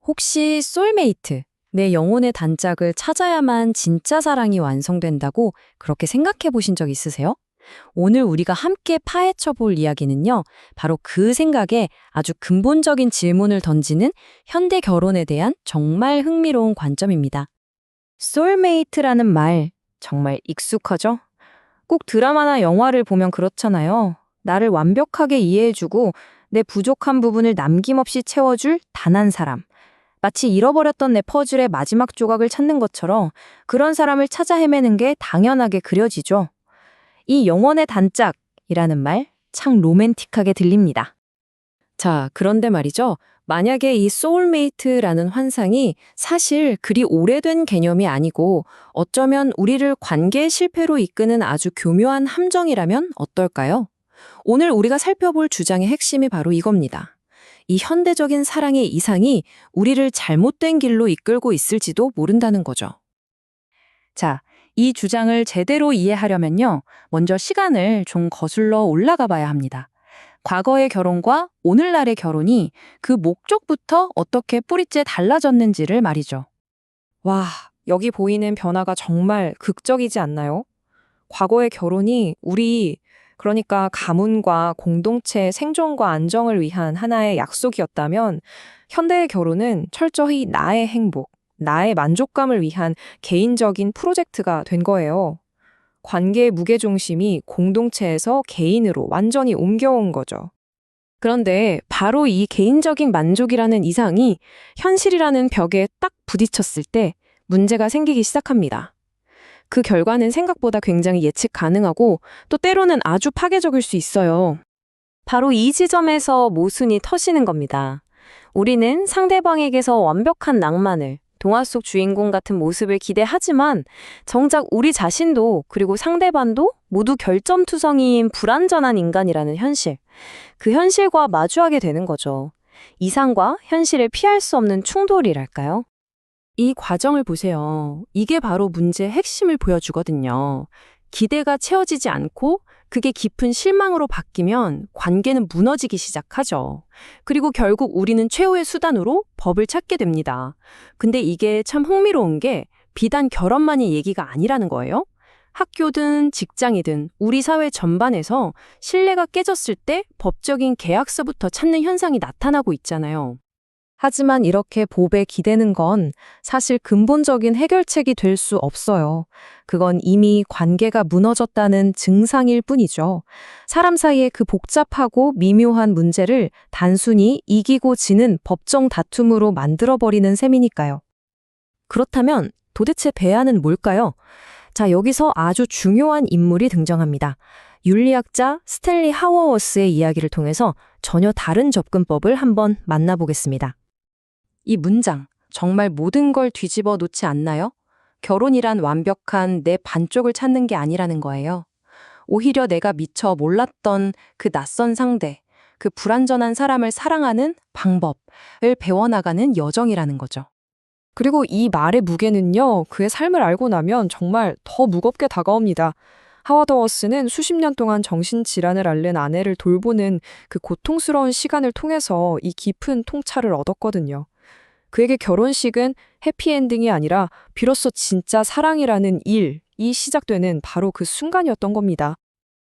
혹시 소울메이트, 내 영혼의 단짝을 찾아야만 진짜 사랑이 완성된다고 그렇게 생각해 보신 적 있으세요? 오늘 우리가 함께 파헤쳐 볼 이야기는요, 바로 그 생각에 아주 근본적인 질문을 던지는 현대 결혼에 대한 정말 흥미로운 관점입니다. 소울메이트라는 말, 정말 익숙하죠? 꼭 드라마나 영화를 보면 그렇잖아요. 나를 완벽하게 이해해주고 내 부족한 부분을 남김없이 채워줄 단 한 사람. 마치 잃어버렸던 내 퍼즐의 마지막 조각을 찾는 것처럼 그런 사람을 찾아 헤매는 게 당연하게 그려지죠. 이 영혼의 단짝이라는 말 참 로맨틱하게 들립니다. 자, 그런데 말이죠. 만약에 이 소울메이트라는 환상이 사실 그리 오래된 개념이 아니고 어쩌면 우리를 관계의 실패로 이끄는 아주 교묘한 함정이라면 어떨까요? 오늘 우리가 살펴볼 주장의 핵심이 바로 이겁니다. 이 현대적인 사랑의 이상이 우리를 잘못된 길로 이끌고 있을지도 모른다는 거죠. 자, 이 주장을 제대로 이해하려면요. 먼저 시간을 좀 거슬러 올라가 봐야 합니다. 과거의 결혼과 오늘날의 결혼이 그 목적부터 어떻게 뿌리째 달라졌는지를 말이죠. 와, 여기 보이는 변화가 정말 극적이지 않나요? 과거의 결혼이 그러니까 가문과 공동체의 생존과 안정을 위한 하나의 약속이었다면 현대의 결혼은 철저히 나의 행복, 나의 만족감을 위한 개인적인 프로젝트가 된 거예요. 관계의 무게중심이 공동체에서 개인으로 완전히 옮겨온 거죠. 그런데 바로 이 개인적인 만족이라는 이상이 현실이라는 벽에 딱 부딪혔을 때 문제가 생기기 시작합니다. 그 결과는 생각보다 굉장히 예측 가능하고 또 때로는 아주 파괴적일 수 있어요. 바로 이 지점에서 모순이 터지는 겁니다. 우리는 상대방에게서 완벽한 낭만을, 동화 속 주인공 같은 모습을 기대하지만 정작 우리 자신도 그리고 상대방도 모두 결점투성이인 불완전한 인간이라는 현실. 그 현실과 마주하게 되는 거죠. 이상과 현실을 피할 수 없는 충돌이랄까요? 이 과정을 보세요. 이게 바로 문제의 핵심을 보여주거든요. 기대가 채워지지 않고 그게 깊은 실망으로 바뀌면 관계는 무너지기 시작하죠. 그리고 결국 우리는 최후의 수단으로 법을 찾게 됩니다. 근데 이게 참 흥미로운 게 비단 결혼만의 얘기가 아니라는 거예요. 학교든 직장이든 우리 사회 전반에서 신뢰가 깨졌을 때 법적인 계약서부터 찾는 현상이 나타나고 있잖아요. 하지만 이렇게 법에 기대는 건 사실 근본적인 해결책이 될 수 없어요. 그건 이미 관계가 무너졌다는 증상일 뿐이죠. 사람 사이의 그 복잡하고 미묘한 문제를 단순히 이기고 지는 법정 다툼으로 만들어버리는 셈이니까요. 그렇다면 도대체 배아는 뭘까요? 자, 여기서 아주 중요한 인물이 등장합니다. 윤리학자 스탠리 하워워스의 이야기를 통해서 전혀 다른 접근법을 한번 만나보겠습니다. 이 문장, 정말 모든 걸 뒤집어 놓지 않나요? 결혼이란 완벽한 내 반쪽을 찾는 게 아니라는 거예요. 오히려 내가 미처 몰랐던 그 낯선 상대, 그 불완전한 사람을 사랑하는 방법을 배워나가는 여정이라는 거죠. 그리고 이 말의 무게는요, 그의 삶을 알고 나면 정말 더 무겁게 다가옵니다. 하워드 워스는 수십 년 동안 정신질환을 앓는 아내를 돌보는 그 고통스러운 시간을 통해서 이 깊은 통찰을 얻었거든요. 그에게 결혼식은 해피엔딩이 아니라 비로소 진짜 사랑이라는 일이 시작되는 바로 그 순간이었던 겁니다.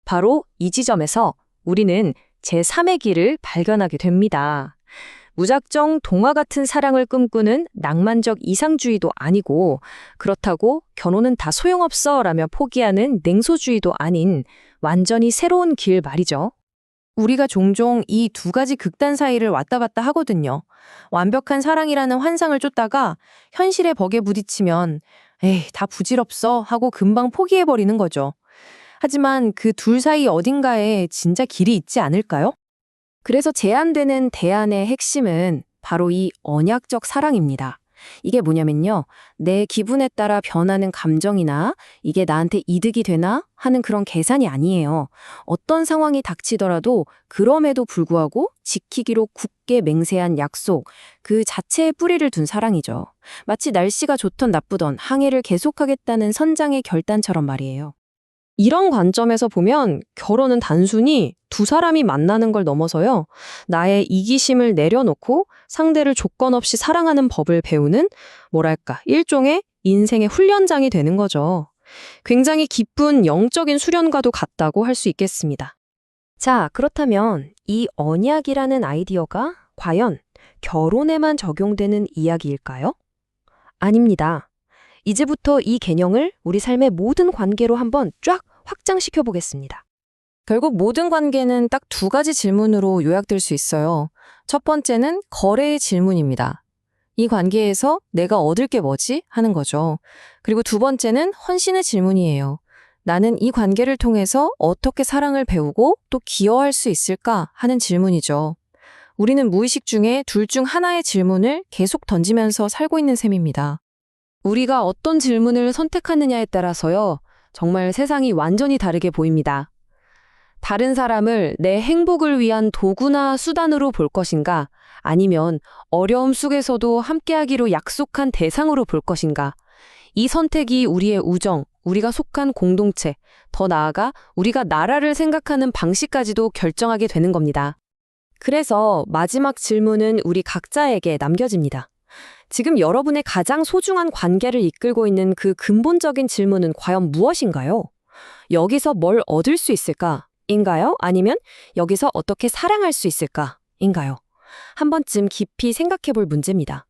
바로 이 지점에서 우리는 제3의 길을 발견하게 됩니다. 무작정 동화 같은 사랑을 꿈꾸는 낭만적 이상주의도 아니고 그렇다고 결혼은 다 소용없어 라며 포기하는 냉소주의도 아닌 완전히 새로운 길 말이죠. 우리가 종종 이 두 가지 극단 사이를 왔다 갔다 하거든요. 완벽한 사랑이라는 환상을 쫓다가 현실의 벽에 부딪히면 에이, 다 부질없어 하고 금방 포기해버리는 거죠. 하지만 그 둘 사이 어딘가에 진짜 길이 있지 않을까요? 그래서 제안되는 대안의 핵심은 바로 이 언약적 사랑입니다. 이게 뭐냐면요. 내 기분에 따라 변하는 감정이나 이게 나한테 이득이 되나 하는 그런 계산이 아니에요. 어떤 상황이 닥치더라도 그럼에도 불구하고 지키기로 굳게 맹세한 약속, 그 자체에 뿌리를 둔 사랑이죠. 마치 날씨가 좋던 나쁘던 항해를 계속하겠다는 선장의 결단처럼 말이에요. 이런 관점에서 보면 결혼은 단순히 두 사람이 만나는 걸 넘어서요. 나의 이기심을 내려놓고 상대를 조건 없이 사랑하는 법을 배우는 뭐랄까, 일종의 인생의 훈련장이 되는 거죠. 굉장히 기쁜 영적인 수련과도 같다고 할 수 있겠습니다. 자, 그렇다면 이 언약이라는 아이디어가 과연 결혼에만 적용되는 이야기일까요? 아닙니다. 이제부터 이 개념을 우리 삶의 모든 관계로 한번 쫙 확장시켜 보겠습니다. 결국 모든 관계는 딱 두 가지 질문으로 요약될 수 있어요. 첫 번째는 거래의 질문입니다. 이 관계에서 내가 얻을 게 뭐지? 하는 거죠. 그리고 두 번째는 헌신의 질문이에요. 나는 이 관계를 통해서 어떻게 사랑을 배우고 또 기여할 수 있을까? 하는 질문이죠. 우리는 무의식 중에 둘 중 하나의 질문을 계속 던지면서 살고 있는 셈입니다. 우리가 어떤 질문을 선택하느냐에 따라서요, 정말 세상이 완전히 다르게 보입니다. 다른 사람을 내 행복을 위한 도구나 수단으로 볼 것인가, 아니면 어려움 속에서도 함께하기로 약속한 대상으로 볼 것인가, 이 선택이 우리의 우정, 우리가 속한 공동체, 더 나아가 우리가 나라를 생각하는 방식까지도 결정하게 되는 겁니다. 그래서 마지막 질문은 우리 각자에게 남겨집니다. 지금 여러분의 가장 소중한 관계를 이끌고 있는 그 근본적인 질문은 과연 무엇인가요? 여기서 뭘 얻을 수 있을까? 인가요? 아니면 여기서 어떻게 사랑할 수 있을까? 인가요? 한 번쯤 깊이 생각해 볼 문제입니다.